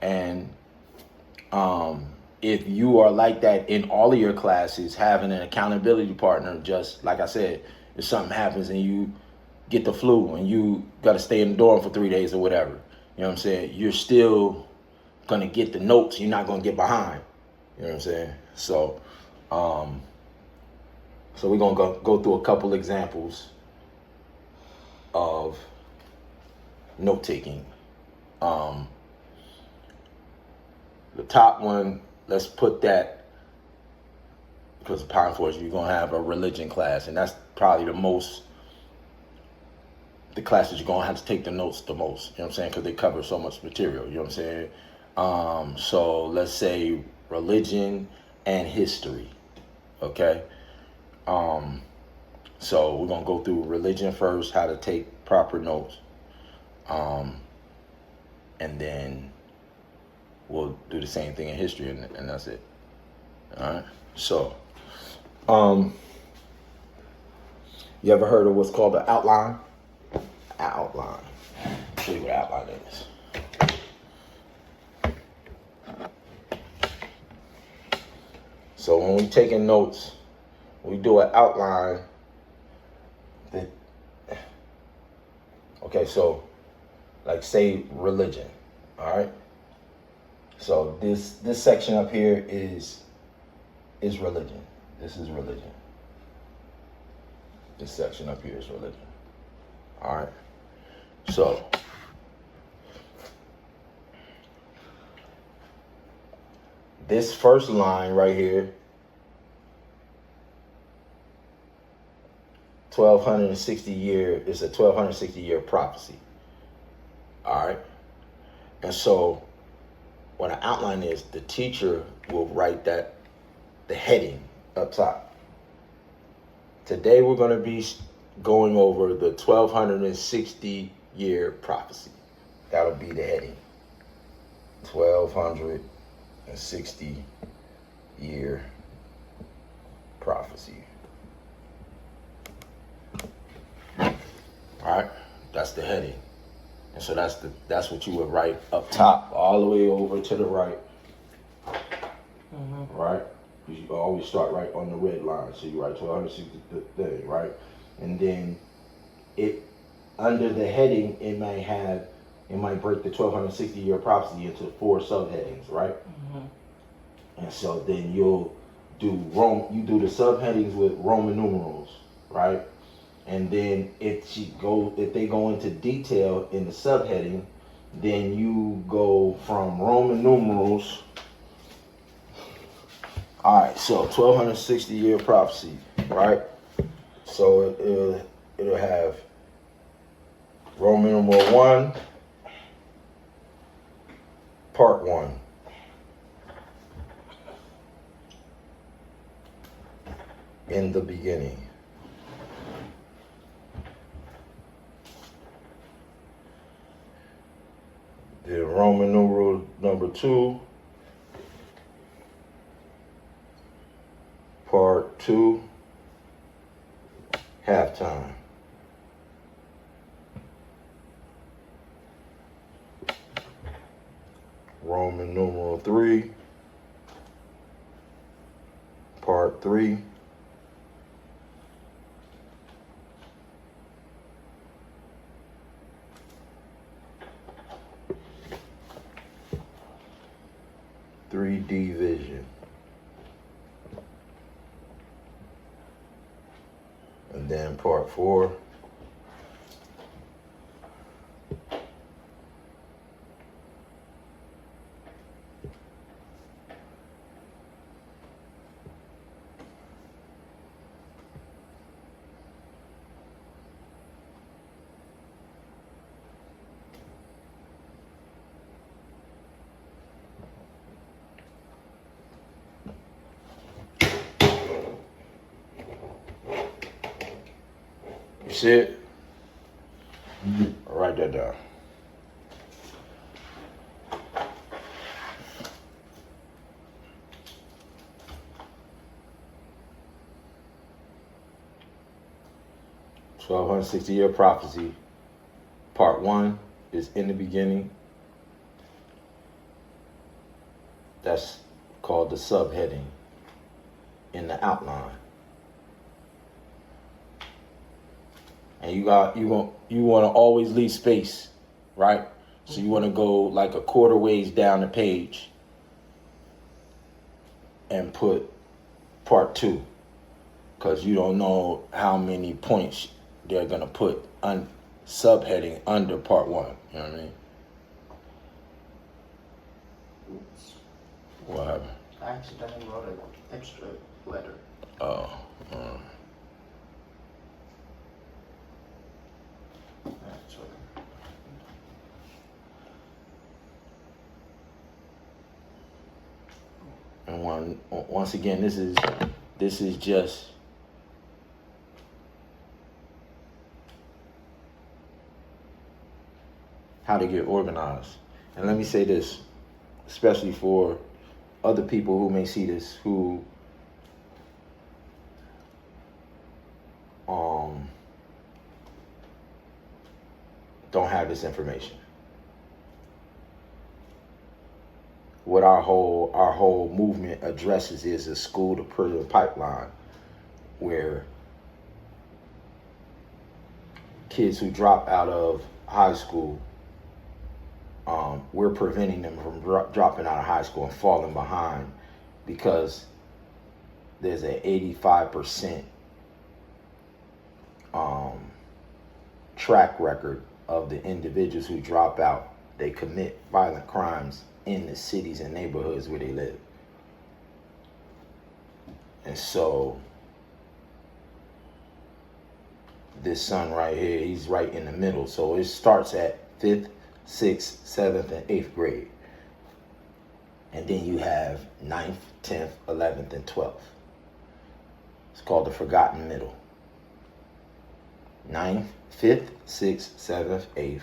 And if you are like that in all of your classes, having an accountability partner, just like I said, if something happens and you get the flu and you got to stay in the dorm for 3 days or whatever, you know what I'm saying? You're still going to get the notes. You're not going to get behind. You know what I'm saying? So, so we're going to go through a couple examples of note taking. The top one, let's put that, because of Pine Force, you're going to have a religion class, and that's probably the classes you're going to have to take the notes the most, you know what I'm saying, because they cover so much material, you know what I'm saying? So let's say religion and history, okay? So we're going to go through religion first, how to take proper notes, and then we'll do the same thing in history, and that's it. All right. So, you ever heard of what's called an outline? Outline. I'll show you what outline is. So when we taking notes, we do an outline. Okay, so like say religion. All right. So this section up here is religion. This is religion. This section up here is religion. All right. So this first line right here, 1260 year, is a 1260 year prophecy. All right. And so what an outline is, the teacher will write that, the heading up top. Today we're going to be going over the 1260 year prophecy. That'll be the heading. 1260 year prophecy. All right, that's the heading. And so that's what you would write up top, all the way over to the right. Mm-hmm. Right? You always start right on the red line. So you write 1260 thing, right? And then it, under the heading, it might break the 1260 year prophecy into 4 subheadings, right? Mm-hmm. And so then you'll do the subheadings with Roman numerals, right? And then if they go into detail in the subheading, then you go from Roman numerals. All right, so 1260 year prophecy, right? So it'll have Roman numeral 1, part 1. In the beginning. The Roman numeral number 2, part 2, halftime. Roman numeral 3, part 3, vision. And then part 4, see it? I'll write that down. $1,260 year prophecy. Part 1 is in the beginning. That's called the subheading in the outline. And you want to always leave space, right? So you want to go like a quarter ways down the page and put part 2, because you don't know how many points they're gonna put on subheading under part 1. You know what I mean? Oops. What happened? I accidentally wrote an extra letter. Oh. That's okay. And once again, this is just how to get organized. And let me say this, especially for other people who may see this, who don't have this information. What our whole movement addresses is a school to prison pipeline, where kids who drop out of high school, we're preventing them from dropping out of high school and falling behind, because there's an 85% track record of the individuals who drop out. They commit violent crimes in the cities and neighborhoods where they live. And so this son right here, he's right in the middle. So it starts at 5th, 6th, 7th, and 8th grade. And then you have 9th, 10th, 11th, and 12th. It's called the forgotten middle. 9th, 5th, 6th, 7th, 8th,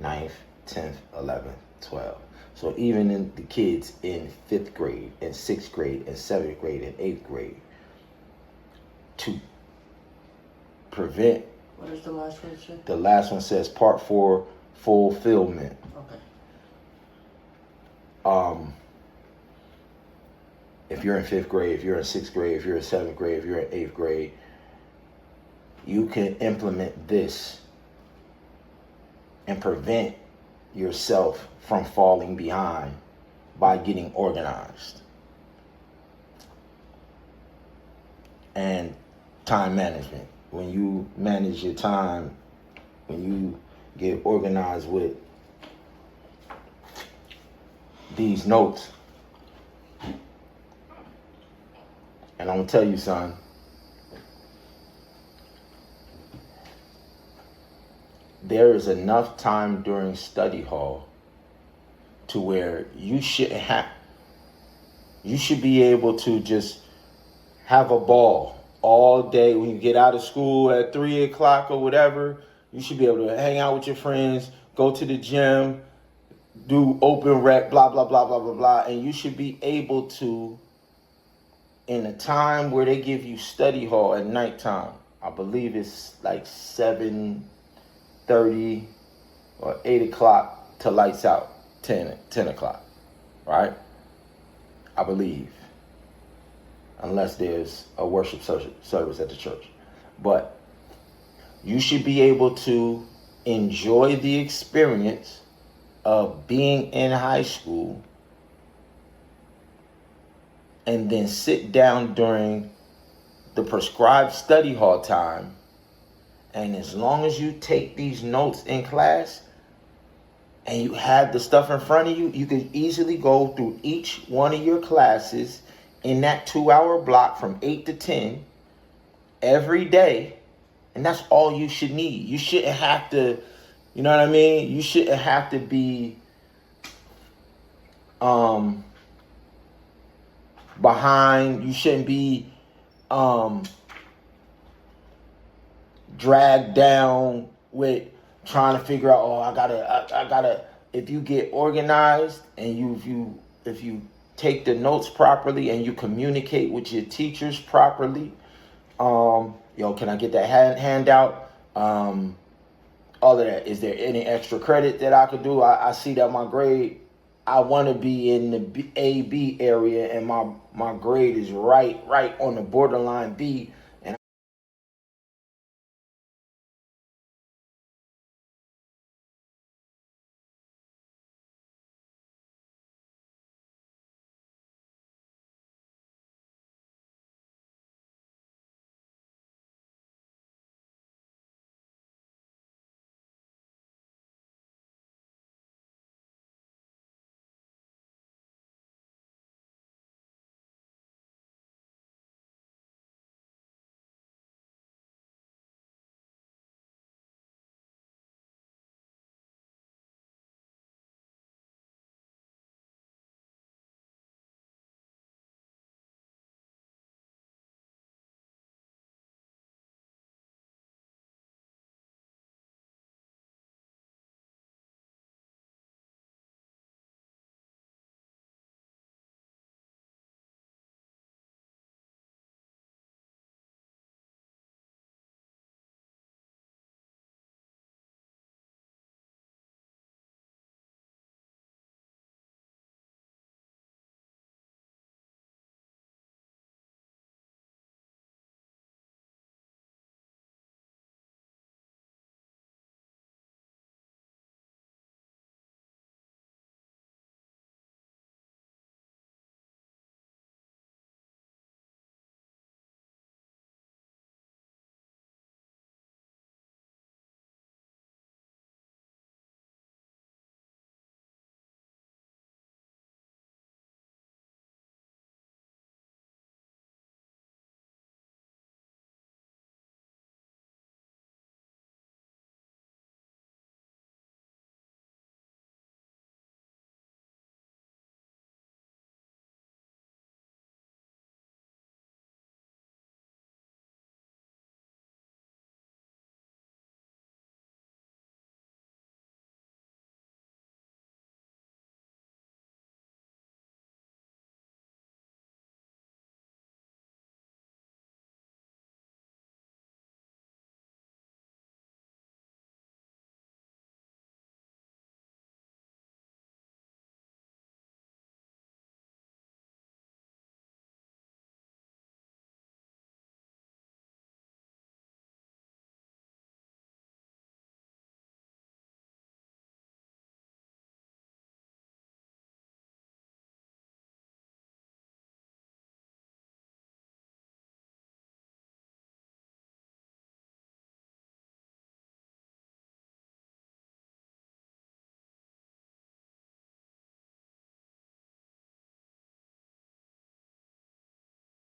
9th, 10th, 11th, 12th. So even in the kids in 5th grade and 6th grade and 7th grade and 8th grade, to prevent. What does the last one say? The last one says part 4, fulfillment. Okay. If you're in 5th grade, if you're in 6th grade, if you're in 7th grade, if you're in 8th grade, you can implement this and prevent yourself from falling behind by getting organized. And time management. When you manage your time, when you get organized with these notes, and I'm gonna tell you, son, there is enough time during study hall to where you should be able to just have a ball all day. When you get out of school at 3 o'clock or whatever, you should be able to hang out with your friends, go to the gym, do open rec, blah, blah, blah, blah, blah, blah. And you should be able to, in a time where they give you study hall at nighttime, I believe it's like 7:30 or 8 o'clock to lights out, 10 o'clock, right? I believe. Unless there's a worship service at the church. But you should be able to enjoy the experience of being in high school and then sit down during the prescribed study hall time. And as long as you take these notes in class and you have the stuff in front of you, you can easily go through each one of your classes in that 2-hour block from 8 to 10 every day. And that's all you should need. You shouldn't have to, you know what I mean? You shouldn't have to be behind. You shouldn't be dragged down with trying to figure out, oh, I gotta. If you get organized and if you take the notes properly and you communicate with your teachers properly, can I get that handout? All of that. Is there any extra credit that I could do? I see that my grade I want to be in the A B area, and my grade is right on the borderline B.